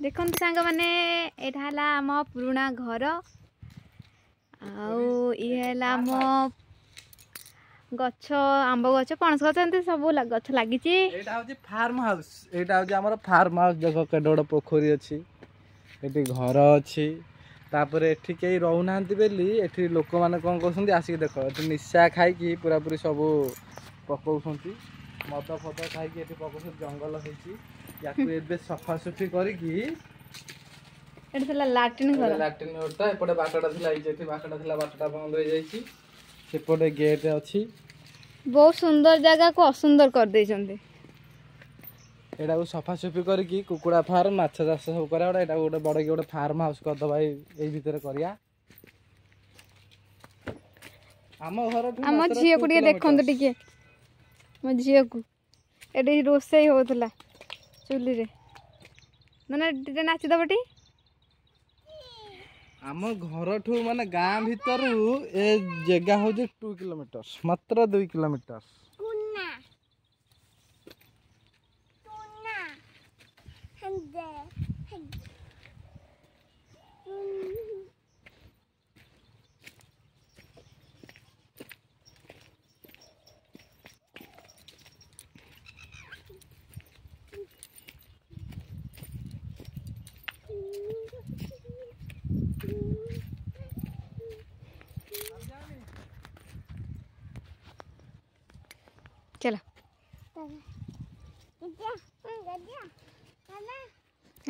देखो सांग मैंने यहाँ आम पुराणा घर आम गछ आंब गछ पणस गछ एमती सब गछ लगी फार्म हाउस यहाँ फार्म हाउस देख के गोटे पोखरी अच्छी ये घर अच्छी तापर एठी कई रोना बोली एठी लोक मैंने कौन कर आसिक देख ये निशा खाई पूरा पूरी सब पकाउंट मद फद खाई पकाउं जंगल होती सफासफी करके लाट्रिन लाट्रिन घरटा एपटे बाटटा बाटटा बाटटा बंद हो जाए सेपटे गेट अच्छी बहुत सुंदर जगह को असुंदर कर दे एटा को सफासफी करके कुकुड़ा फार्म माछ चाष सब करा गोटे बड़ गोटे फार्म हाउस करदबा यही भितर करिया आम घर आम झील को देखो टे मो झील को ये रोसे होता चुली रे ना नाचिदब टी आम घर ठू माने गाँ भीतर ए जगह हूँ 2 किलोमीटर मात्र 2 किलोमीटर चलो